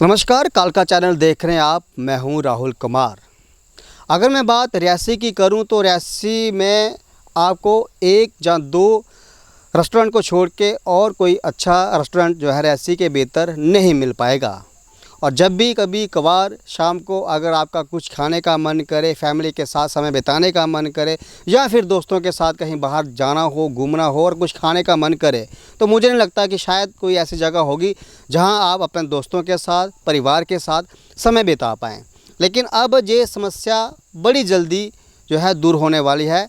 नमस्कार, कालका चैनल देख रहे हैं आप। मैं हूं राहुल कुमार। अगर मैं बात रियासी की करूं तो रियासी में आपको एक या दो रेस्टोरेंट को छोड़ के और कोई अच्छा रेस्टोरेंट जो है रियासी के बेहतर नहीं मिल पाएगा। और जब भी कभी कभार शाम को अगर आपका कुछ खाने का मन करे, फैमिली के साथ समय बिताने का मन करे या फिर दोस्तों के साथ कहीं बाहर जाना हो, घूमना हो और कुछ खाने का मन करे, तो मुझे नहीं लगता कि शायद कोई ऐसी जगह होगी जहां आप अपने दोस्तों के साथ, परिवार के साथ समय बिता पाएँ। लेकिन अब ये समस्या बड़ी जल्दी जो है दूर होने वाली है।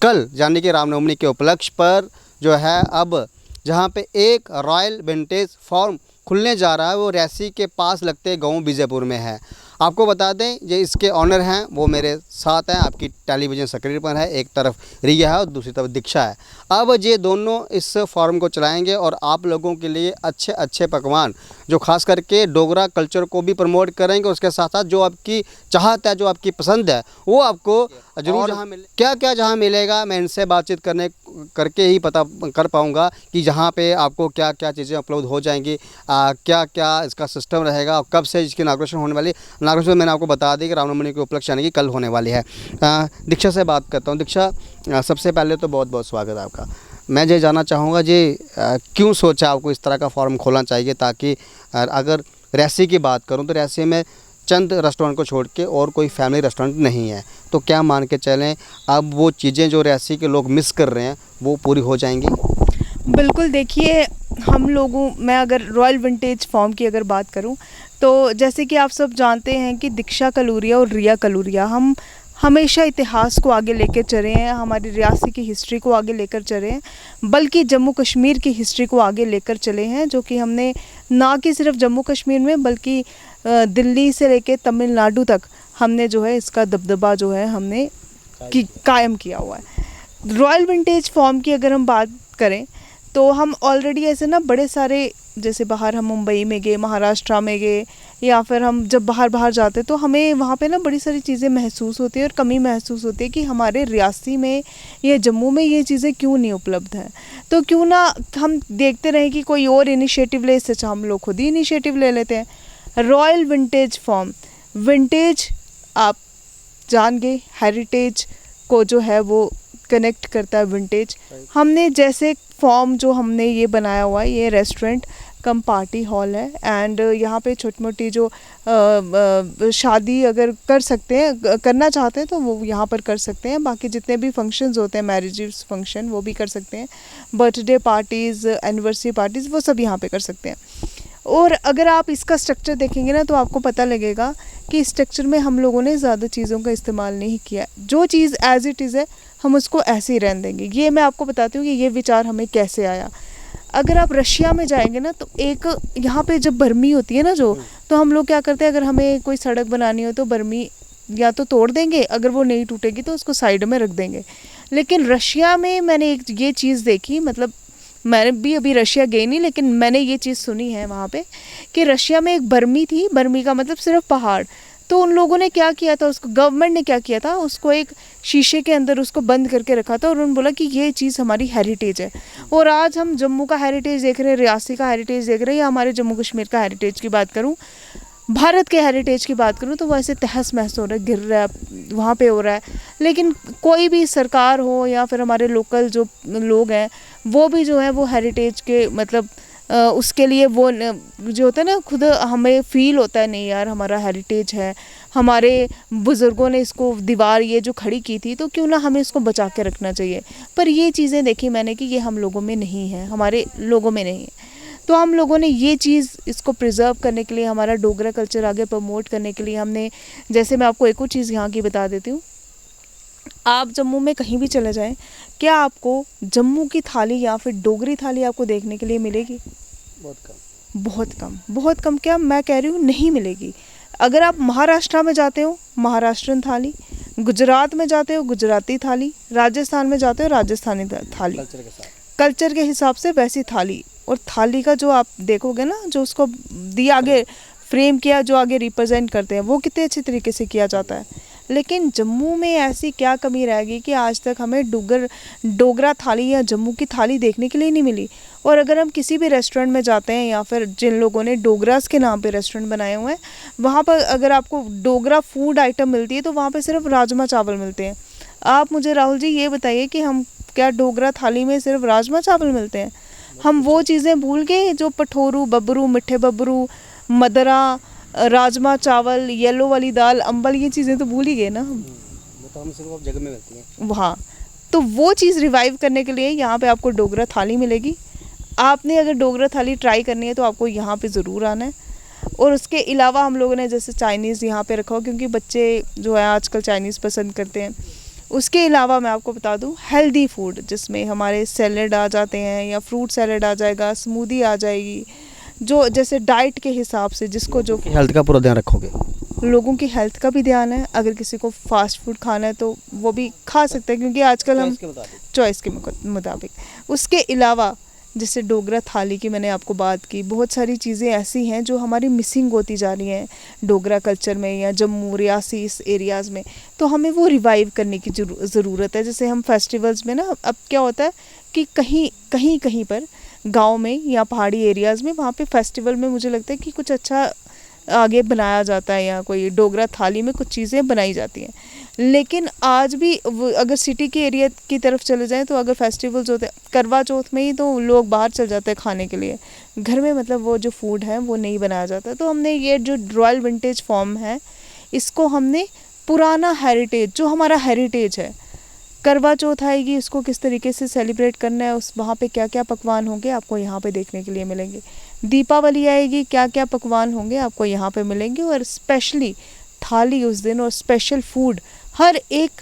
कल यानी कि रामनवमी के उपलक्ष्य पर जो है अब जहाँ पे एक रॉयल विंटेज फार्म खुलने जा रहा है वो रियासी के पास लगते गांव विजयपुर में है। आपको बता दें ये इसके ऑनर हैं, वो मेरे साथ हैं, आपकी टेलीविज़न स्क्रीन पर है। एक तरफ रिया है और दूसरी तरफ दीक्षा है। अब ये दोनों इस फार्म को चलाएंगे और आप लोगों के लिए अच्छे अच्छे पकवान जो खास करके डोगरा कल्चर को भी प्रमोट करेंगे। उसके साथ साथ जो आपकी चाहत है, जो आपकी पसंद है, वो आपको जरूर जहाँ मिले। क्या क्या जहाँ मिलेगा मैं इनसे बातचीत करके ही पता कर पाऊँगा कि जहाँ पे आपको क्या क्या चीज़ें उपलब्ध हो जाएंगी, क्या क्या इसका सिस्टम रहेगा और कब से इसकी इनॉग्रेशन होने वाली। इनॉग्रेशन मैंने आपको बता दी कि रामनवमी के उपलक्ष्य यानी कि कल होने वाली है। दीक्षा से बात करता हूँ। दीक्षा, सबसे पहले तो बहुत बहुत स्वागत है आपका। मैं ये जानना चाहूँगा जी क्यों सोचा आपको इस तरह का फॉर्म खोलना चाहिए, ताकि अगर रियासी की बात करूँ तो रियासी में चंद रेस्टोरेंट को छोड़ के और कोई फैमिली रेस्टोरेंट नहीं है, तो क्या मान के चलें अब वो चीज़ें जो रियासी के लोग मिस कर रहे हैं वो पूरी हो जाएंगी? बिल्कुल। देखिए, मैं अगर रॉयल विंटेज फार्म की अगर बात करूं तो जैसे कि आप सब जानते हैं कि दीक्षा कलूरिया और रिया कलूरिया हम हमेशा इतिहास को आगे लेकर चले हैं, हमारी रियासी की हिस्ट्री को आगे लेकर चले हैं, बल्कि जम्मू कश्मीर की हिस्ट्री को आगे लेकर चले हैं, जो कि हमने ना कि सिर्फ जम्मू कश्मीर में बल्कि दिल्ली से लेकर तमिलनाडु तक हमने जो है इसका दबदबा जो है हमने कायम किया हुआ है। रॉयल विंटेज फार्म की अगर हम बात करें तो हम ऑलरेडी ऐसे ना बड़े सारे, जैसे बाहर हम मुंबई में गए, महाराष्ट्र में गए, या फिर हम जब बाहर जाते तो हमें वहाँ पे ना बड़ी सारी चीज़ें महसूस होती है और कमी महसूस होती है कि हमारे रियासी में या जम्मू में ये चीज़ें क्यों नहीं उपलब्ध हैं। तो क्यों ना हम देखते रहें कि कोई और इनिशिएटिव ले, इससे अच्छा हम लोग खुद ही इनिशिएटिव ले लेते हैं। रॉयल विंटेज फार्म, विंटेज आप जान गए, हेरिटेज को जो है वो कनेक्ट करता है विंटेज। हमने जैसे फॉर्म जो हमने ये बनाया हुआ है, ये रेस्टोरेंट कम पार्टी हॉल है एंड यहाँ पे छोटी मोटी जो शादी अगर कर सकते हैं, करना चाहते हैं तो वो यहाँ पर कर सकते हैं। बाकी जितने भी फंक्शंस होते हैं, मैरिजेस फंक्शन, वो भी कर सकते हैं। बर्थडे पार्टीज़, एनिवर्सरी पार्टीज़, वो सब यहाँ पे कर सकते हैं। और अगर आप इसका स्ट्रक्चर देखेंगे ना तो आपको पता लगेगा कि इस स्ट्रक्चर में हम लोगों ने ज़्यादा चीज़ों का इस्तेमाल नहीं किया। जो चीज़ एज़ इट इज़ है हम उसको ऐसे ही रहने देंगे। ये मैं आपको बताती हूँ कि ये विचार हमें कैसे आया। अगर आप रशिया में जाएंगे ना तो एक यहाँ पे जब बर्मी होती है ना तो हम लोग क्या करते हैं, अगर हमें कोई सड़क बनानी हो तो बर्मी या तो तोड़ देंगे, अगर वो नहीं टूटेगी तो उसको साइड में रख देंगे। लेकिन रशिया में मैंने एक ये चीज़ देखी, मतलब मैंने भी अभी रशिया गई नहीं, लेकिन मैंने ये चीज़ सुनी है वहाँ पे कि रशिया में एक बर्मी थी। बर्मी का मतलब सिर्फ पहाड़। तो उन लोगों ने क्या किया था, उसको गवर्नमेंट ने क्या किया था, उसको एक शीशे के अंदर उसको बंद करके रखा था और उन्होंने बोला कि ये चीज़ हमारी हेरिटेज है। और आज हम जम्मू का हेरिटेज देख रहे हैं, रियासी का हेरिटेज देख रहे हैं, या हमारे जम्मू कश्मीर का हेरिटेज की बात करूँ, भारत के हेरिटेज की बात करूँ, तो वैसे तहस महस हो रहा है, गिर रहा है, वहाँ पे हो रहा है। लेकिन कोई भी सरकार हो या फिर हमारे लोकल जो लोग हैं वो भी जो है वो हेरिटेज के मतलब उसके लिए वो जो होता है ना, खुद हमें फील होता है नहीं यार हमारा हेरिटेज है, हमारे बुज़ुर्गों ने इसको दीवार ये जो खड़ी की थी, तो क्यों ना हमें इसको बचा के रखना चाहिए। पर ये चीज़ें देखी मैंने कि ये हम लोगों में नहीं है, हमारे लोगों में नहीं है। तो हम लोगों ने ये चीज़ इसको प्रिजर्व करने के लिए, हमारा डोगरा कल्चर आगे प्रमोट करने के लिए हमने, जैसे मैं आपको एक और चीज़ यहाँ की बता देती हूँ, आप जम्मू में कहीं भी चले जाएं, क्या आपको जम्मू की थाली या फिर डोगरी थाली आपको देखने के लिए मिलेगी? बहुत कम, बहुत कम, बहुत कम। क्या मैं कह रही हूँ, नहीं मिलेगी। अगर आप महाराष्ट्र में जाते हो, महाराष्ट्रन थाली, गुजरात में जाते हो, गुजराती थाली, राजस्थान में जाते हो, राजस्थानी थाली, कल्चर के हिसाब से वैसी थाली। और थाली का जो आप देखोगे ना, जो उसको दिया आगे फ्रेम किया, जो आगे रिप्रेजेंट करते हैं, वो कितने अच्छे तरीके से किया जाता है। लेकिन जम्मू में ऐसी क्या कमी रह गई कि आज तक हमें डोगरा थाली या जम्मू की थाली देखने के लिए नहीं मिली। और अगर हम किसी भी रेस्टोरेंट में जाते हैं या फिर जिन लोगों ने डोगरास के नाम पे रेस्टोरेंट बनाए हुए हैं, वहाँ पर अगर आपको डोगरा फूड आइटम मिलती है तो वहाँ पे सिर्फ राजमा चावल मिलते हैं। आप मुझे राहुल जी ये बताइए कि हम क्या डोगरा थाली में सिर्फ राजमा चावल मिलते हैं? हम वो चीज़ें भूल गए जो पठोरू, बबरू, मिठे बबरू, मदरा, राजमा चावल, येलो वाली दाल, अम्बल, ये चीज़ें तो भूल ही गए ना हम। वो तो हम सिर्फ अब जगह में मिलती हैं। वहाँ तो वो चीज़ रिवाइव करने के लिए यहाँ पे आपको डोगरा थाली मिलेगी। आपने अगर डोगरा थाली ट्राई करनी है तो आपको यहाँ पे ज़रूर आना है। और उसके अलावा हम लोगों ने जैसे चाइनीज़ यहाँ पे रखा हो, क्योंकि बच्चे जो है आजकल चाइनीज़ पसंद करते हैं। उसके अलावा मैं आपको बता दूँ हेल्दी फूड, जिसमें हमारे सैलेड आ जाते हैं या फ्रूट सैलेड आ जाएगा, स्मूदी आ जाएगी, जो जैसे डाइट के हिसाब से जिसको जो हेल्थ का पूरा ध्यान रखोगे? लोगों की हेल्थ का भी ध्यान है। अगर किसी को फास्ट फूड खाना है तो वो भी खा सकते हैं, क्योंकि आजकल हम चॉइस के मुताबिक। उसके अलावा जैसे डोगरा थाली की मैंने आपको बात की, बहुत सारी चीज़ें ऐसी हैं जो हमारी मिसिंग होती जा रही हैं डोगरा कल्चर में या जम्मू रियासी इस एरियाज़ में, तो हमें वो रिवाइव करने की ज़रूरत है। जैसे हम फेस्टिवल्स में ना, अब क्या होता है कि कहीं पर गांव में या पहाड़ी एरियाज़ में वहाँ पे फेस्टिवल में मुझे लगता है कि कुछ अच्छा आगे बनाया जाता है या कोई डोगरा थाली में कुछ चीज़ें बनाई जाती हैं। लेकिन आज भी अगर सिटी के एरिया की तरफ चले जाएं तो अगर फेस्टिवल्स होते हैं, करवा चौथ में ही तो लोग बाहर चल जाते हैं खाने के लिए, घर में मतलब वो जो फूड है वो नहीं बनाया जाता। तो हमने ये जो रॉयल विंटेज फॉर्म है, इसको हमने पुराना हेरिटेज, जो हमारा हेरिटेज है, करवा चौथ आएगी, उसको किस तरीके से सेलिब्रेट करना है, उस वहाँ पे क्या क्या पकवान होंगे आपको यहाँ पे देखने के लिए मिलेंगे। दीपावली आएगी, क्या क्या पकवान होंगे आपको यहाँ पे मिलेंगे। और स्पेशली थाली उस दिन, और स्पेशल फूड, हर एक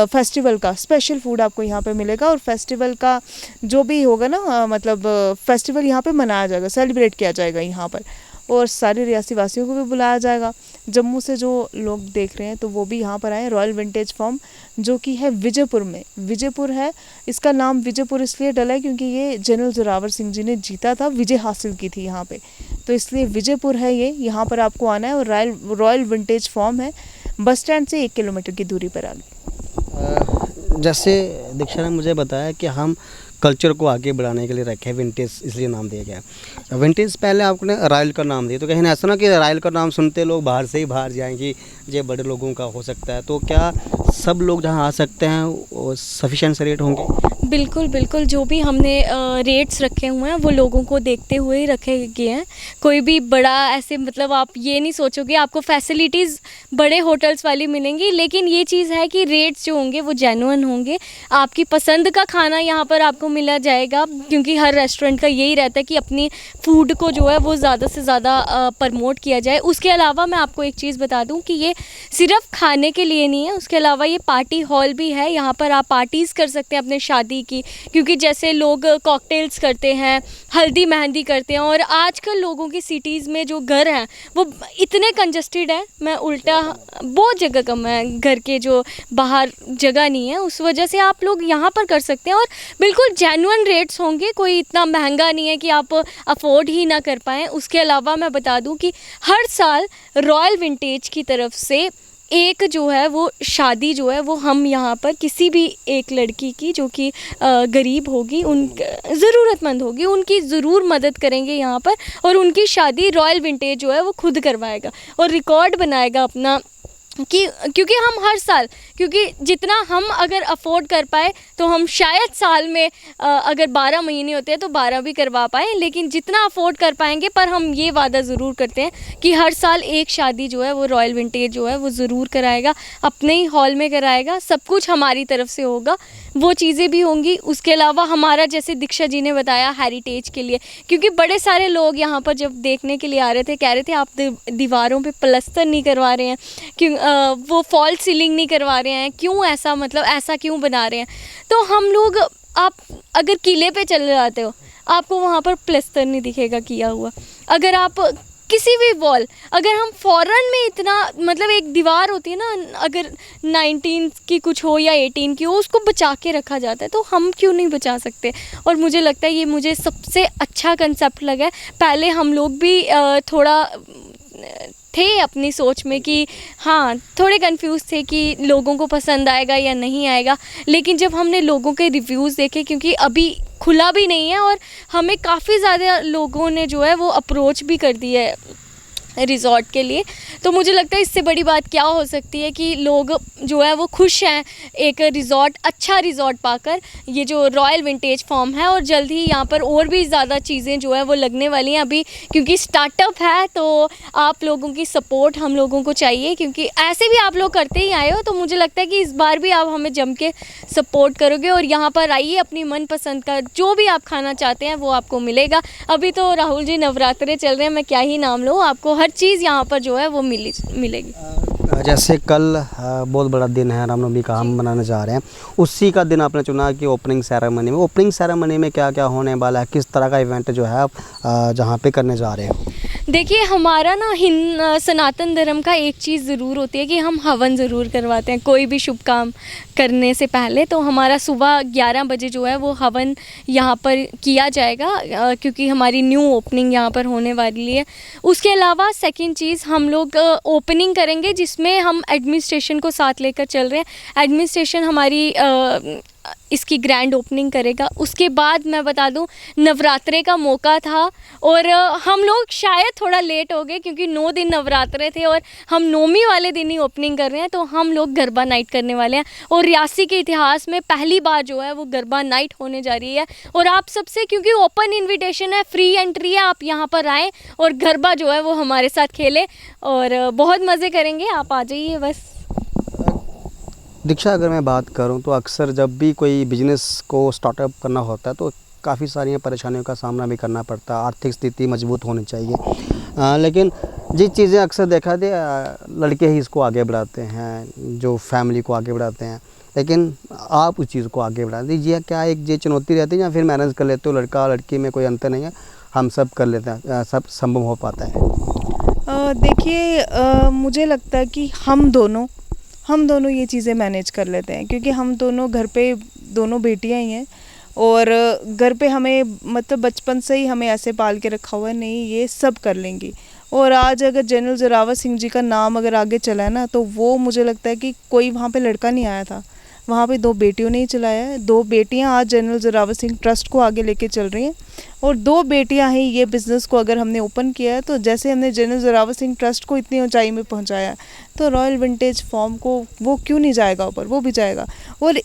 फेस्टिवल का स्पेशल फूड आपको यहाँ पे मिलेगा। और फेस्टिवल का जो भी होगा ना, मतलब फेस्टिवल यहाँ पे मनाया जाएगा, सेलिब्रेट किया जाएगा यहाँ पर, और सारे रियासी वासियों को भी बुलाया जाएगा। जम्मू से जो लोग देख रहे हैं तो वो भी यहाँ पर आए। रॉयल विंटेज फॉर्म जो कि है विजयपुर में, विजयपुर है, इसका नाम विजयपुर इसलिए डला है क्योंकि ये जनरल जोरावर सिंह जी ने जीता था, विजय हासिल की थी यहाँ पे, तो इसलिए विजयपुर है ये। यहाँ पर आपको आना है। और रॉयल विंटेज फॉर्म है बस स्टैंड से 1 किलोमीटर की दूरी पर आगे। जैसे दीक्षा ने मुझे बताया कि हम कल्चर को आगे बढ़ाने के लिए रखे, विंटेज इसलिए नाम दिया गया। विंटेज पहले आपने रॉयल का नाम दिया, तो कहीं ऐसा ना कि रॉयल का नाम सुनते लोग बाहर से ही बाहर जाएंगे, ये बड़े लोगों का हो सकता है, तो क्या सब लोग जहां आ सकते हैं वो सफिशेंट से रेट होंगे? बिल्कुल बिल्कुल, जो भी हमने रेट्स रखे हुए हैं वो लोगों को देखते हुए ही रखे गए हैं। कोई भी बड़ा ऐसे, मतलब आप ये नहीं सोचोगे आपको फैसिलिटीज़ बड़े होटल्स वाली मिलेंगी, लेकिन ये चीज़ है कि रेट्स जो होंगे वो जेन्युइन होंगे। आपकी पसंद का खाना यहाँ पर आपको मिला जाएगा, क्योंकि हर रेस्टोरेंट का यही रहता है कि अपनी फूड को जो है वो ज़्यादा से ज़्यादा प्रमोट किया जाए। उसके अलावा मैं आपको एक चीज़ बता दूँ कि ये सिर्फ खाने के लिए नहीं है, उसके अलावा ये पार्टी हॉल भी है। यहाँ पर आप पार्टीज़ कर सकते हैं अपने शादी की, क्योंकि जैसे लोग कॉकटेल्स करते हैं, हल्दी मेहंदी करते हैं, और आजकल लोगों की सिटीज़ में जो घर हैं वो इतने कंजस्टेड है, मैं उल्टा बहुत जगह कम है, घर के जो बाहर जगह नहीं है, उस वजह से आप लोग यहाँ पर कर सकते हैं। और बिल्कुल जेन्युइन रेट्स होंगे, कोई इतना महंगा नहीं है कि आप अफोर्ड ही ना कर पाएँ। उसके अलावा मैं बता दूँ कि हर साल रॉयल विंटेज की तरफ से एक जो है वो शादी जो है वो हम यहाँ पर किसी भी एक लड़की की जो कि गरीब होगी, उन ज़रूरतमंद होगी, उनकी ज़रूर मदद करेंगे यहाँ पर, और उनकी शादी रॉयल विंटेज जो है वो खुद करवाएगा और रिकॉर्ड बनाएगा अपना, कि क्योंकि हम हर साल, क्योंकि जितना हम अगर अफोर्ड कर पाए तो हम शायद साल में अगर 12 महीने होते हैं तो 12 भी करवा पाएँ, लेकिन जितना अफोर्ड कर पाएंगे, पर हम ये वादा ज़रूर करते हैं कि हर साल एक शादी जो है वो रॉयल विंटेज जो है वो ज़रूर कराएगा, अपने ही हॉल में कराएगा, सब कुछ हमारी तरफ से होगा, वो चीज़ें भी होंगी। उसके अलावा हमारा, जैसे दीक्षा जी ने बताया, हेरिटेज के लिए, क्योंकि बड़े सारे लोग यहाँ पर जब देखने के लिए आ रहे थे कह रहे थे आप दीवारों पे प्लस्तर नहीं करवा रहे हैं, क्यों वो फॉल सीलिंग नहीं करवा रहे हैं, क्यों ऐसा, मतलब ऐसा क्यों बना रहे हैं। तो हम लोग, आप अगर किले पे चले जाते हो आपको वहाँ पर प्लस्तर नहीं दिखेगा किया हुआ। अगर आप किसी भी वॉल, अगर हम फॉरेन में इतना, मतलब एक दीवार होती है ना, अगर 19 की कुछ हो या 18 की हो, उसको बचा के रखा जाता है, तो हम क्यों नहीं बचा सकते। और मुझे लगता है ये मुझे सबसे अच्छा कंसेप्ट लगा है। पहले हम लोग भी थोड़ा थे अपनी सोच में कि हाँ थोड़े कंफ्यूज थे कि लोगों को पसंद आएगा या नहीं आएगा, लेकिन जब हमने लोगों के रिव्यूज़ देखे, क्योंकि अभी खुला भी नहीं है और हमें काफ़ी ज़्यादा लोगों ने जो है वो अप्रोच भी कर दी है रिज़ॉर्ट के लिए, तो मुझे लगता है इससे बड़ी बात क्या हो सकती है कि लोग जो है वो खुश हैं एक रिज़ॉर्ट, अच्छा रिज़ॉर्ट पाकर, ये जो रॉयल विंटेज फॉर्म है। और जल्द ही यहाँ पर और भी ज़्यादा चीज़ें जो है वो लगने वाली हैं अभी, क्योंकि स्टार्टअप है तो आप लोगों की सपोर्ट हम लोगों को चाहिए, क्योंकि ऐसे भी आप लोग करते ही आए हो, तो मुझे लगता है कि इस बार भी आप हमें जम के सपोर्ट करोगे और यहाँ पर आइए, अपनी मनपसंद का जो भी आप खाना चाहते हैं वो आपको मिलेगा। अभी तो राहुल जी नवरात्रे चल रहे हैं, मैं क्या ही नाम लूँ, आपको हर चीज़ यहाँ पर जो है वो मिलेगी। जैसे कल बहुत बड़ा दिन है, रामनवमी का हम मनाने जा रहे हैं, उसी का दिन आपने चुना कि ओपनिंग सेरेमनी में क्या क्या होने वाला है, किस तरह का इवेंट जो है आप जहाँ पे करने जा रहे हैं? देखिए हमारा ना सनातन धर्म का एक चीज़ ज़रूर होती है कि हम हवन ज़रूर करवाते हैं कोई भी शुभ काम करने से पहले। तो हमारा सुबह 11 बजे जो है वो हवन यहाँ पर किया जाएगा, क्योंकि हमारी न्यू ओपनिंग यहाँ पर होने वाली है। उसके अलावा सेकंड चीज़, हम लोग ओपनिंग करेंगे जिसमें हम एडमिनिस्ट्रेशन को साथ लेकर चल रहे हैं। एडमिनिस्ट्रेशन हमारी इसकी ग्रैंड ओपनिंग करेगा। उसके बाद मैं बता दूं, नवरात्रे का मौका था और हम लोग शायद थोड़ा लेट हो गए, क्योंकि 9 दिन नवरात्रे थे और हम 9वीं वाले दिन ही ओपनिंग कर रहे हैं, तो हम लोग गरबा नाइट करने वाले हैं। और रियासी के इतिहास में पहली बार जो है वो गरबा नाइट होने जा रही है। और आप सबसे, क्योंकि ओपन इन्विटेशन है, फ्री एंट्री है, आप यहाँ पर आएँ और गरबा जो है वो हमारे साथ खेलें और बहुत मज़े करेंगे। आप आ जाइए बस। दीक्षा, अगर मैं बात करूं तो अक्सर जब भी कोई बिजनेस को स्टार्टअप करना होता है तो काफ़ी सारी परेशानियों का सामना भी करना पड़ता है, आर्थिक स्थिति मजबूत होनी चाहिए। लेकिन जिस चीज़ें अक्सर देखा दे लड़के ही इसको आगे बढ़ाते हैं, जो फैमिली को आगे बढ़ाते हैं, लेकिन आप उस चीज़ को आगे बढ़ा दीजिए। क्या एक ये चुनौती रहती है या फिर मैनेज कर लेते हो, लड़का लड़की में कोई अंतर नहीं है, हम सब कर लेते हैं, सब संभव हो पाता है? देखिए, मुझे लगता है कि हम दोनों ये चीज़ें मैनेज कर लेते हैं, क्योंकि हम दोनों घर पे दोनों बेटियां ही हैं और घर पे हमें मतलब बचपन से ही हमें ऐसे पाल के रखा हुआ है, नहीं ये सब कर लेंगी। और आज अगर जनरल जोरावर सिंह जी का नाम अगर आगे चला है ना, तो वो मुझे लगता है कि कोई वहाँ पे लड़का नहीं आया था, वहाँ पे 2 बेटियों ने ही चलाया है। 2 बेटियाँ आज जनरल जोरावर सिंह ट्रस्ट को आगे लेके चल रही हैं और 2 बेटियाँ ही ये बिज़नेस को अगर हमने ओपन किया है, तो जैसे हमने जनरल जोरावर सिंह ट्रस्ट को इतनी ऊंचाई में पहुंचाया है, तो रॉयल विंटेज फॉर्म को वो क्यों नहीं जाएगा ऊपर, वो भी जाएगा। और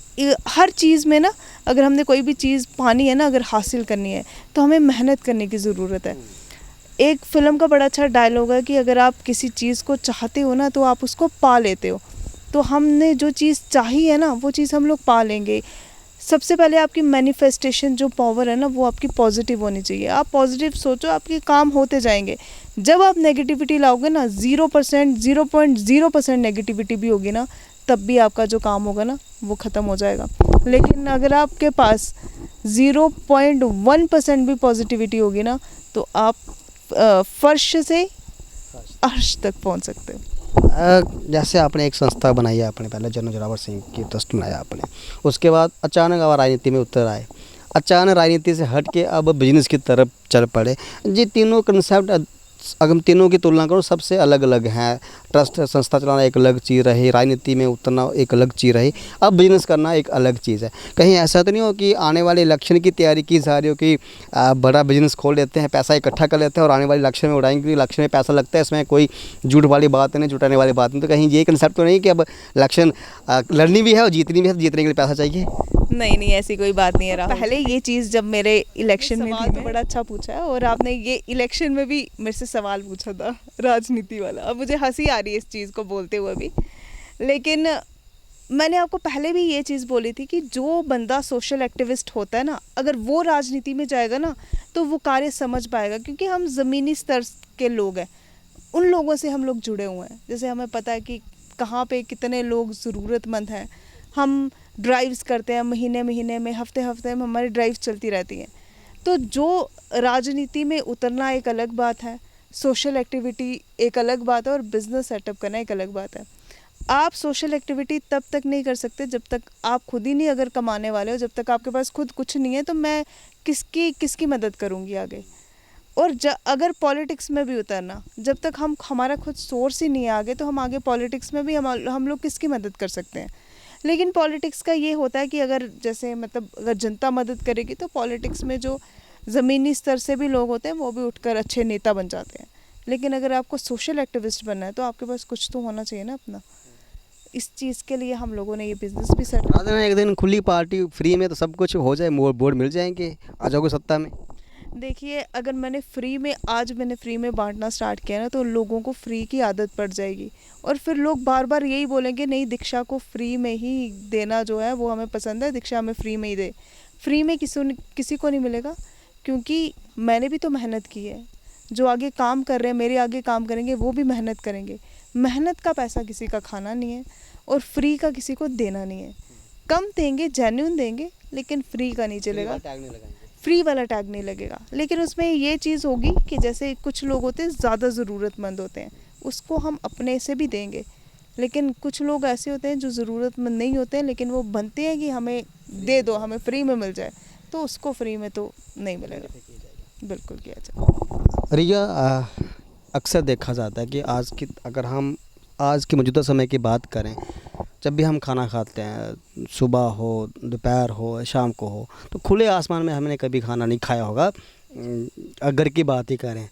हर चीज़ में ना, अगर हमने कोई भी चीज़ पानी है ना, अगर हासिल करनी है तो हमें मेहनत करने की ज़रूरत है। एक फ़िल्म का बड़ा अच्छा डायलॉग है कि अगर आप किसी चीज़ को चाहते हो ना, तो आप उसको पा लेते हो। तो हमने जो चीज़ चाही है ना, वो चीज़ हम लोग पा लेंगे। सबसे पहले आपकी मैनिफेस्टेशन जो पावर है ना, वो आपकी पॉजिटिव होनी चाहिए। आप पॉजिटिव सोचो, आपके काम होते जाएंगे। जब आप नेगेटिविटी लाओगे ना, 0%, 0.0% नेगेटिविटी भी होगी ना, तब भी आपका जो काम होगा ना वो ख़त्म हो जाएगा। लेकिन अगर आपके पास 0.1% भी पॉजिटिविटी होगी ना, तो आप फर्श से अर्श तक पहुंच सकते हो। जैसे आपने एक संस्था बनाई है, आपने पहले जनरल जोरावर सिंह की ट्रस्ट बनाया आपने, उसके बाद अचानक आप राजनीति में उतर आए, अचानक राजनीति से हट के अब बिजनेस की तरफ चल पड़े। ये तीनों कंसेप्ट अगर तीनों की तुलना करो, सबसे अलग अलग हैं। ट्रस्ट संस्था चलाना एक अलग चीज़ रही, राजनीति में उतरना एक अलग चीज़ रही, अब बिजनेस करना एक अलग चीज़ है। कहीं ऐसा तो नहीं हो कि आने वाले इलेक्शन की तैयारी की जा रही हो कि बड़ा बिजनेस खोल लेते हैं, पैसा इकट्ठा कर लेते हैं और आने वाले इलेक्शन में उड़ाएंगे, क्योंकि इलेक्शन में पैसा लगता है, इसमें कोई झूठ वाली बात नहीं, जुटाने वाली बात नहीं। तो कहीं ये कंसेप्ट तो नहीं कि अब इलेक्शन लड़नी भी है और जीतनी भी है, तो जीतने के लिए पैसा चाहिए? नहीं, ऐसी कोई बात नहीं है राहुल। पहले ये चीज़ जब मेरे इलेक्शन में थी, तो बड़ा अच्छा पूछा है, और आपने ये इलेक्शन में भी मेरे से सवाल पूछा था राजनीति वाला। अब मुझे हंसी आ रही है इस चीज़ को बोलते हुए भी, लेकिन मैंने आपको पहले भी ये चीज़ बोली थी कि जो बंदा सोशल एक्टिविस्ट होता है ना, अगर वो राजनीति में जाएगा ना, तो वो कार्य समझ पाएगा, क्योंकि हम ज़मीनी स्तर के लोग हैं, उन लोगों से हम लोग जुड़े हुए हैं। जैसे हमें पता है कि कहाँ पे कितने लोग ज़रूरतमंद हैं। हम ड्राइव्स करते हैं, महीने महीने में, हफ्ते हफ्ते में हमारी ड्राइव चलती रहती हैं। तो जो राजनीति में उतरना एक अलग बात है, सोशल एक्टिविटी एक अलग बात है, और बिज़नेस सेटअप करना एक अलग बात है। आप सोशल एक्टिविटी तब तक नहीं कर सकते जब तक आप खुद ही नहीं अगर कमाने वाले हो, जब तक आपके पास खुद कुछ नहीं है, तो मैं किसकी मदद करूँगी आगे। और अगर पॉलिटिक्स में भी उतरना, जब तक हम हमारा खुद सोर्स ही नहीं है आगे, तो हम आगे पॉलिटिक्स में भी हम लोग किसकी मदद कर सकते हैं। लेकिन पॉलिटिक्स का ये होता है कि अगर जैसे मतलब अगर जनता मदद करेगी तो पॉलिटिक्स में जो ज़मीनी स्तर से भी लोग होते हैं वो भी उठकर अच्छे नेता बन जाते हैं। लेकिन अगर आपको सोशल एक्टिविस्ट बनना है तो आपके पास कुछ तो होना चाहिए ना अपना। इस चीज़ के लिए हम लोगों ने ये बिज़नेस भी सेट बता देना एक दिन खुली पार्टी फ्री में तो सब कुछ हो जाए, बोर्ड मिल जाएंगे, आ जाओगे सत्ता में। देखिए, अगर मैंने फ्री में बांटना स्टार्ट किया ना, तो लोगों को फ्री की आदत पड़ जाएगी और फिर लोग बार बार यही बोलेंगे नहीं, दीक्षा को फ्री में ही देना जो है वो हमें पसंद है, दीक्षा हमें फ्री में ही दे। फ्री में किसी को नहीं मिलेगा, क्योंकि मैंने भी तो मेहनत की है। जो आगे काम कर रहे हैं, मेरे आगे काम करेंगे, वो भी मेहनत करेंगे। मेहनत का पैसा किसी का खाना नहीं है और फ्री का किसी को देना नहीं है। कम देंगे, जेन्युइन देंगे, लेकिन फ्री का नहीं चलेगा, फ्री वाला टैग नहीं लगेगा। लेकिन उसमें ये चीज़ होगी कि जैसे कुछ लोग होते हैं ज़्यादा ज़रूरतमंद होते हैं, उसको हम अपने से भी देंगे। लेकिन कुछ लोग ऐसे होते हैं जो ज़रूरतमंद नहीं होते हैं, लेकिन वो बनते हैं कि हमें दे दो, हमें फ्री में मिल जाए, तो उसको फ्री में तो नहीं मिलेगा। बिल्कुल किया जाए। रिया, अक्सर देखा जाता है कि अगर हम आज की मौजूदा समय की बात करें, जब भी हम खाना खाते हैं, सुबह हो, दोपहर हो, शाम को हो, तो खुले आसमान में हमने कभी खाना नहीं खाया होगा। अगर की बात ही करें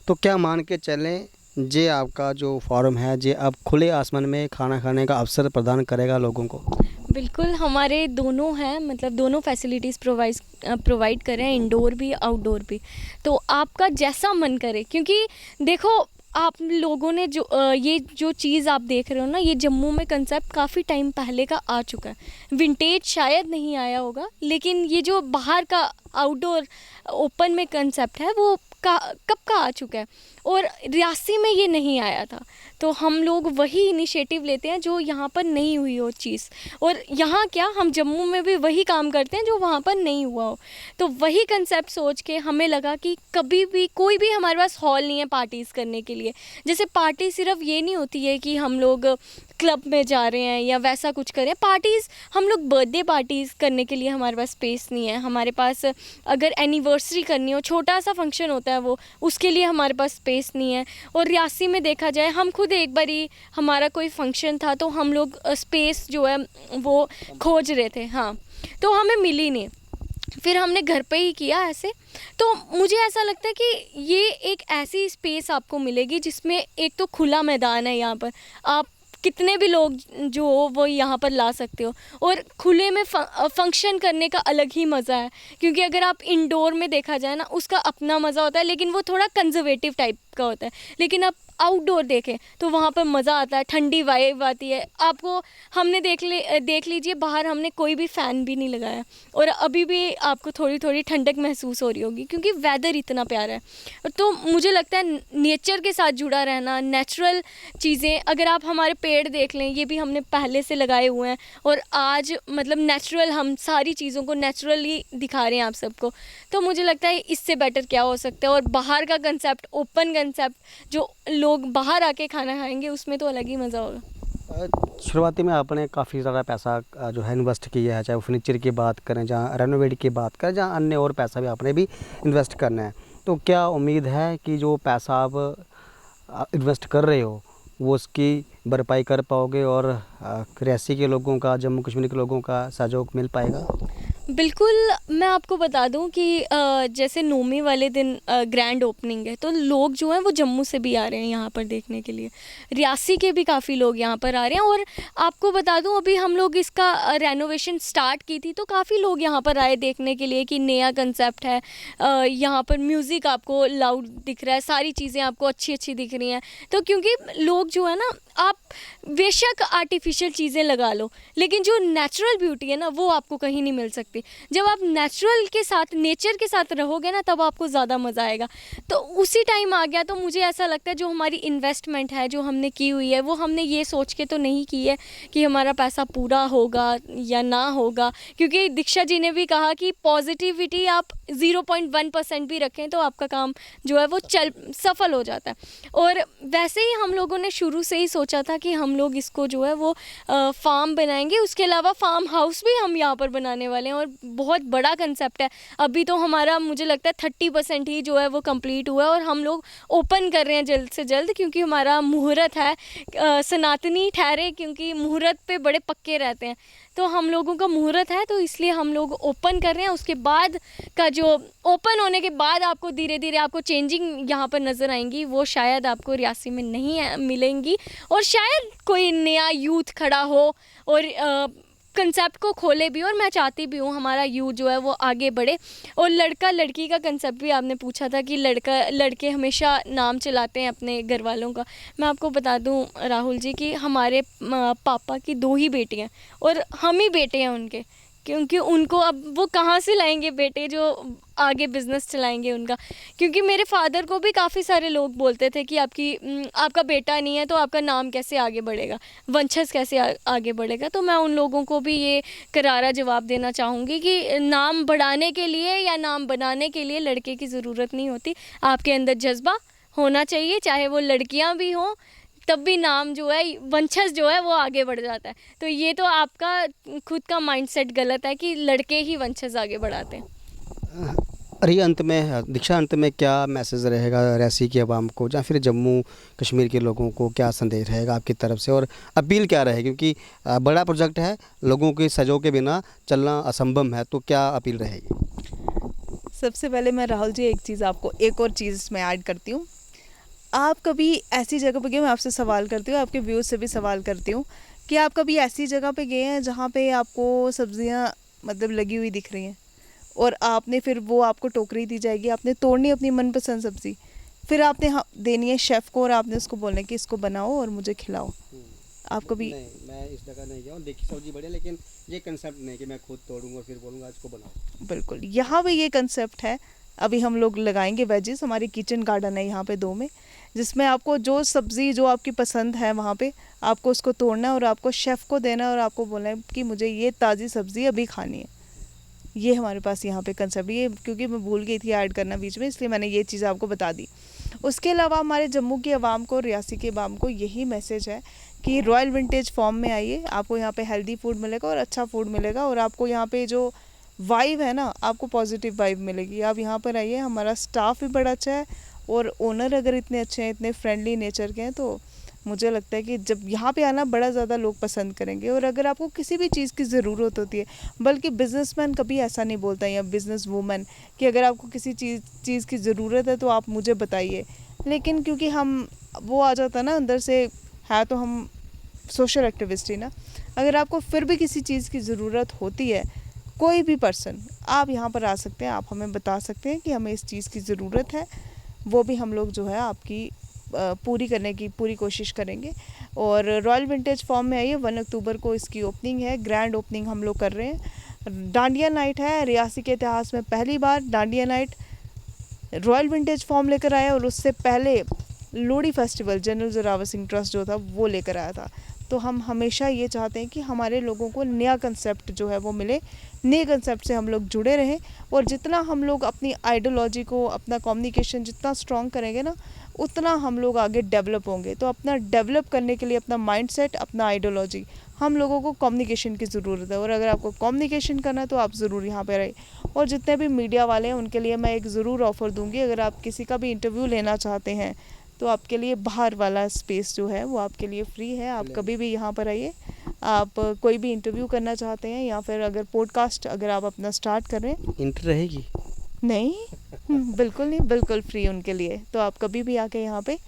तो क्या मान के चलें, जे आपका जो फॉर्म है, जे अब खुले आसमान में खाना खाने का अवसर प्रदान करेगा लोगों को? बिल्कुल, हमारे दोनों हैं, मतलब दोनों फैसिलिटीज़ प्रोवाइड कर रहे हैं, इंडोर भी आउटडोर भी। तो आपका जैसा मन करे, क्योंकि देखो आप लोगों ने ये जो चीज़ आप देख रहे हो ना, ये जम्मू में कंसेप्ट काफ़ी टाइम पहले का आ चुका है। विंटेज शायद नहीं आया होगा, लेकिन ये जो बाहर का आउटडोर ओपन में कंसेप्ट है वो कब का आ चुका है, और रियासी में ये नहीं आया था। तो हम लोग वही इनिशिएटिव लेते हैं जो यहाँ पर नहीं हुई हो चीज़, और यहाँ क्या, हम जम्मू में भी वही काम करते हैं जो वहाँ पर नहीं हुआ हो। तो वही कंसेप्ट सोच के हमें लगा कि कभी भी कोई भी हमारे पास हॉल नहीं है पार्टीज़ करने के लिए। जैसे पार्टी सिर्फ ये नहीं होती है कि हम लोग क्लब में जा रहे हैं या वैसा कुछ करें। पार्टीज़, हम लोग बर्थडे पार्टीज़ करने के लिए हमारे पास स्पेस नहीं है। हमारे पास अगर एनिवर्सरी करनी हो, छोटा सा फंक्शन होता है वो, उसके लिए हमारे पास स्पेस नहीं है। और रियासी में देखा जाए, हम खुद एक बारी हमारा कोई फंक्शन था तो हम लोग स्पेस जो है वो खोज रहे थे, हाँ, तो हमें मिली नहीं। फिर हमने घर पे ही किया ऐसे। तो मुझे ऐसा लगता है कि ये एक ऐसी स्पेस आपको मिलेगी जिसमें एक तो खुला मैदान है, यहाँ पर आप कितने भी लोग जो हो वो यहाँ पर ला सकते हो, और खुले में फंक्शन करने का अलग ही मज़ा है। क्योंकि अगर आप इंडोर में देखा जाए ना, उसका अपना मज़ा होता है, लेकिन वो थोड़ा कंजर्वेटिव टाइप का होता है। लेकिन आप आउटडोर देखें तो वहाँ पर मज़ा आता है, ठंडी वाइब आती है आपको। हमने देख लीजिए, बाहर हमने कोई भी फ़ैन भी नहीं लगाया, और अभी भी आपको थोड़ी थोड़ी ठंडक महसूस हो रही होगी, क्योंकि वेदर इतना प्यारा है। तो मुझे लगता है नेचर के साथ जुड़ा रहना, नेचुरल चीज़ें, अगर आप हमारे पेड़ देख लें, ये भी हमने पहले से लगाए हुए हैं, और आज मतलब नेचुरल, हम सारी चीज़ों को नेचुरली दिखा रहे हैं आप सबको। तो मुझे लगता है इससे बेटर क्या हो सकता है। और बाहर का कंसेप्ट, ओपन कंसेप्ट, जो लोग बाहर आके खाना खाएंगे, उसमें तो अलग ही मज़ा होगा। शुरुआती में आपने काफ़ी ज़्यादा पैसा जो है इन्वेस्ट किया है, चाहे वो फर्नीचर की बात करें, जहाँ रेनोवेट की बात करें, जहाँ अन्य और पैसा भी आपने भी इन्वेस्ट करना है। तो क्या उम्मीद है कि जो पैसा आप इन्वेस्ट कर रहे हो वो उसकी भरपाई कर पाओगे और रियासी के लोगों का, जम्मू कश्मीर के लोगों का सहयोग मिल पाएगा? बिल्कुल, मैं आपको बता दूं कि जैसे 9वीं वाले दिन ग्रैंड ओपनिंग है, तो लोग जो हैं वो जम्मू से भी आ रहे हैं यहाँ पर देखने के लिए। रियासी के भी काफ़ी लोग यहाँ पर आ रहे हैं। और आपको बता दूं, अभी हम लोग इसका रेनोवेशन स्टार्ट की थी तो काफ़ी लोग यहाँ पर आए देखने के लिए कि नया कंसेप्ट है। यहाँ पर म्यूज़िक आपको लाउड दिख रहा है, सारी चीज़ें आपको अच्छी अच्छी दिख रही हैं। तो क्योंकि लोग जो है ना, आप बेशक आर्टिफिशियल चीज़ें लगा लो, लेकिन जो नेचुरल ब्यूटी है ना, वो आपको कहीं नहीं मिल सकती। जब आप नेचुरल के साथ, नेचर के साथ रहोगे ना, तब आपको ज़्यादा मज़ा आएगा। तो उसी टाइम आ गया। तो मुझे ऐसा लगता है जो हमारी इन्वेस्टमेंट है, जो हमने की हुई है, वो हमने ये सोच के तो नहीं की है कि हमारा पैसा पूरा होगा या ना होगा। क्योंकि दीक्षा जी ने भी कहा कि पॉजिटिविटी आप 0.1% भी रखें तो आपका काम जो है वो सफल हो जाता है। और वैसे ही हम लोगों ने शुरू से ही सोचा था कि हम लोग इसको जो है वो फार्म बनाएंगे। उसके अलावा फार्म हाउस भी हम यहाँ पर बनाने वाले हैं और बहुत बड़ा कंसेप्ट है। अभी तो हमारा मुझे लगता है 30% ही जो है वो कंप्लीट हुआ है और हम लोग ओपन कर रहे हैं जल्द से जल्द, क्योंकि हमारा मुहूर्त है। सनातनी ठहरे, क्योंकि मुहूर्त पे बड़े पक्के रहते हैं, तो हम लोगों का मुहूर्त है, तो इसलिए हम लोग ओपन कर रहे हैं। उसके बाद का जो ओपन होने के बाद आपको धीरे धीरे आपको चेंजिंग यहाँ पर नज़र आएंगी, वो शायद आपको रियासी में नहीं मिलेंगी। और शायद कोई नया यूथ खड़ा हो और कंसेप्ट को खोले भी, और मैं चाहती भी हूँ हमारा यूथ जो है वो आगे बढ़े। और लड़का लड़की का कंसेप्ट भी आपने पूछा था कि लड़के हमेशा नाम चलाते हैं अपने घर वालों का। मैं आपको बता दूँ राहुल जी कि हमारे पापा की 2 ही बेटियाँ और हम ही बेटे हैं उनके, क्योंकि उनको अब वो कहाँ से लाएंगे बेटे जो आगे बिज़नेस चलाएंगे उनका। क्योंकि मेरे फादर को भी काफ़ी सारे लोग बोलते थे कि आपका बेटा नहीं है तो आपका नाम कैसे आगे बढ़ेगा, वंशज कैसे आगे बढ़ेगा। तो मैं उन लोगों को भी ये करारा जवाब देना चाहूँगी कि नाम बढ़ाने के लिए या नाम बनाने के लिए लड़के की ज़रूरत नहीं होती। आपके अंदर जज्बा होना चाहिए, चाहे वो लड़कियाँ भी हों, तब भी नाम जो है, वंशज जो है वो आगे बढ़ जाता है। तो ये तो आपका खुद का माइंडसेट गलत है कि लड़के ही वंशज आगे बढ़ाते हैं। रिया, अंत में दीक्षा, अंत में क्या मैसेज रहेगा रियासी की आवाम को या फिर जम्मू कश्मीर के लोगों को, क्या संदेश रहेगा आपकी तरफ से और अपील क्या रहेगी? क्योंकि बड़ा प्रोजेक्ट है, लोगों के सहयोग के बिना चलना असंभव है, तो क्या अपील रहेगी? सबसे पहले मैं राहुल जी एक और चीज़ इसमें ऐड करती हूँ। आप कभी ऐसी जगह पे गए, मैं आपसे सवाल करती हूँ, आपके व्यूज़ से भी सवाल करती हूँ कि आप कभी ऐसी जगह पे गए हैं जहाँ पे आपको सब्जियाँ मतलब लगी हुई दिख रही हैं और आपने फिर वो आपको टोकरी दी जाएगी, आपने तोड़नी अपनी मनपसंद सब्ज़ी, फिर आपने देनी है शेफ़ को और आपने उसको बोलना है कि इसको बनाओ और मुझे खिलाओ। आप कभी? नहीं, मैं इस जगह नहीं गया हूँ, देखी सब्जी बढ़िया, लेकिन ये कंसेप्ट नहीं कि मैं खुद तोड़ूंगा और फिर बोलूँगा इसको बनाओ। बिल्कुल, यहाँ पे ये कंसेप्ट है। अभी हम लोग लगाएंगे वेजेस, हमारी किचन गार्डन है यहाँ पे 2 में, जिसमें आपको जो सब्ज़ी जो आपकी पसंद है वहाँ पे आपको उसको तोड़ना है और आपको शेफ़ को देना है और आपको बोलना है कि मुझे ये ताज़ी सब्ज़ी अभी खानी है। ये हमारे पास यहाँ पे कंसेप्ट, ये क्योंकि मैं भूल गई थी ऐड करना बीच में, इसलिए मैंने ये चीज़ आपको बता दी। उसके अलावा हमारे जम्मू की आवाम को, रियासी की आवाम को यही मैसेज है कि रॉयल विंटेज फॉर्म में आइए, आपको यहाँ पे हेल्दी फूड मिलेगा और अच्छा फूड मिलेगा और आपको यहाँ पे जो वाइब है ना, आपको पॉजिटिव वाइब मिलेगी। आप यहाँ पर आइए, हमारा स्टाफ भी बड़ा अच्छा है और ओनर अगर इतने अच्छे हैं, इतने फ्रेंडली नेचर के हैं, तो मुझे लगता है कि जब यहाँ पे आना बड़ा ज़्यादा लोग पसंद करेंगे। और अगर आपको किसी भी चीज़ की ज़रूरत होती है, बल्कि बिजनेसमैन कभी ऐसा नहीं बोलता या बिज़नेस वूमन कि अगर आपको किसी चीज़ की ज़रूरत है तो आप मुझे बताइए, लेकिन क्योंकि हम वो आ जाता है ना अंदर से, है तो हम सोशल एक्टिविस्ट ही ना। अगर आपको फिर भी किसी चीज़ की ज़रूरत होती है, कोई भी पर्सन, आप यहाँ पर आ सकते हैं, आप हमें बता सकते हैं कि हमें इस चीज़ की ज़रूरत है, वो भी हम लोग जो है आपकी पूरी करने की पूरी कोशिश करेंगे। और रॉयल विंटेज फॉर्म में आइए, 1 अक्टूबर को इसकी ओपनिंग है, ग्रैंड ओपनिंग हम लोग कर रहे हैं। डांडिया नाइट है, रियासी के इतिहास में पहली बार dandiya night royal vintage form लेकर आया और उससे पहले Lohri festival general Zorawar Singh trust जो था वो लेकर आया था। तो हम हमेशा ये चाहते हैं कि हमारे लोगों को नया कंसेप्ट जो है वो मिले, नए कंसेप्ट से हम लोग जुड़े रहें और जितना हम लोग अपनी आइडियोलॉजी को, अपना कम्युनिकेशन जितना स्ट्रॉन्ग करेंगे ना, उतना हम लोग आगे डेवलप होंगे। तो अपना डेवलप करने के लिए अपना माइंडसेट, अपना आइडियोलॉजी, हम लोगों को कम्युनिकेशन की ज़रूरत है। और अगर आपको कम्युनिकेशन करना है तो आप ज़रूर यहाँ पे रहे। और जितने भी मीडिया वाले हैं उनके लिए मैं एक ज़रूर ऑफ़र दूँगी, अगर आप किसी का भी इंटरव्यू लेना चाहते हैं तो आपके लिए बाहर वाला स्पेस जो है वो आपके लिए फ्री है। आप कभी भी यहाँ पर आइए, आप कोई भी इंटरव्यू करना चाहते हैं या फिर अगर पॉडकास्ट अगर आप अपना स्टार्ट कर रहे हैं। इंटर रहेगी? नहीं, बिल्कुल नहीं, बिल्कुल फ्री उनके लिए। तो आप कभी भी आके यहाँ पे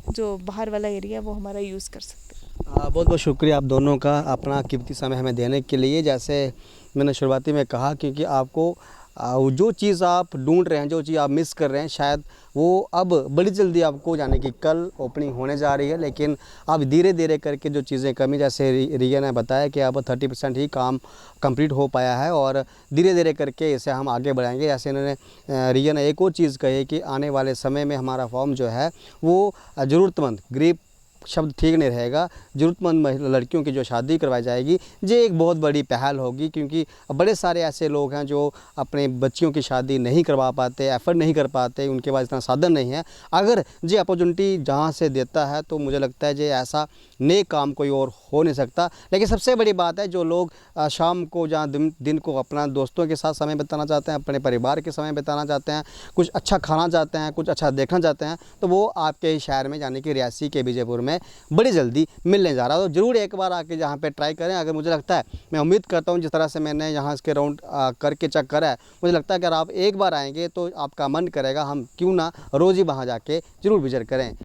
जो बाहर वाला एरिया है वो हमारा यूज़ कर सकते हैं। बहुत बहुत शुक्रिया आप दोनों का अपना कीमती समय हमें देने के लिए। जैसे मैंने शुरुआती में कहा, क्योंकि आपको जो चीज़ आप ढूंढ रहे हैं, जो चीज़ आप मिस कर रहे हैं, शायद वो अब बड़ी जल्दी आपको, यानी कि कल ओपनिंग होने जा रही है, लेकिन अब धीरे धीरे करके जो चीज़ें कमी, जैसे रिया ने बताया कि अब 30% ही काम कंप्लीट हो पाया है और धीरे धीरे करके इसे हम आगे बढ़ाएंगे। जैसे इन्होंने रिया ने एक और चीज़ कही कि आने वाले समय में हमारा फॉर्म जो है वो ज़रूरतमंद गरीब शब्द ठीक नहीं रहेगा, ज़रूरतमंद लड़कियों की जो शादी करवाई जाएगी, ये एक बहुत बड़ी पहल होगी, क्योंकि बड़े सारे ऐसे लोग हैं जो अपने बच्चियों की शादी नहीं करवा पाते, एफर्ट नहीं कर पाते, उनके पास इतना साधन नहीं है। अगर ये अपॉर्चुनिटी जहाँ से देता है तो मुझे लगता है ये ऐसा नेक काम कोई और हो नहीं सकता। लेकिन सबसे बड़ी बात है, जो लोग शाम को जहाँ दिन को अपना दोस्तों के साथ समय बिताना चाहते हैं, अपने परिवार के समय बिताना चाहते हैं, कुछ अच्छा खाना चाहते हैं, कुछ अच्छा देखना चाहते हैं, तो वो आपके ही शहर में यानी कि रियासी के विजयपुर में बड़ी जल्दी मिलने जा रहा है। तो ज़रूर एक बार आके यहाँ पे ट्राई करें। अगर मुझे लगता है, मैं उम्मीद करता हूँ जिस तरह से मैंने यहाँ इसके राउंड करके चेक करा है, मुझे लगता है कि अगर आप एक बार आएंगे तो आपका मन करेगा हम क्यों ना रोज़ ही वहाँ जाके ज़रूर विजिट करें।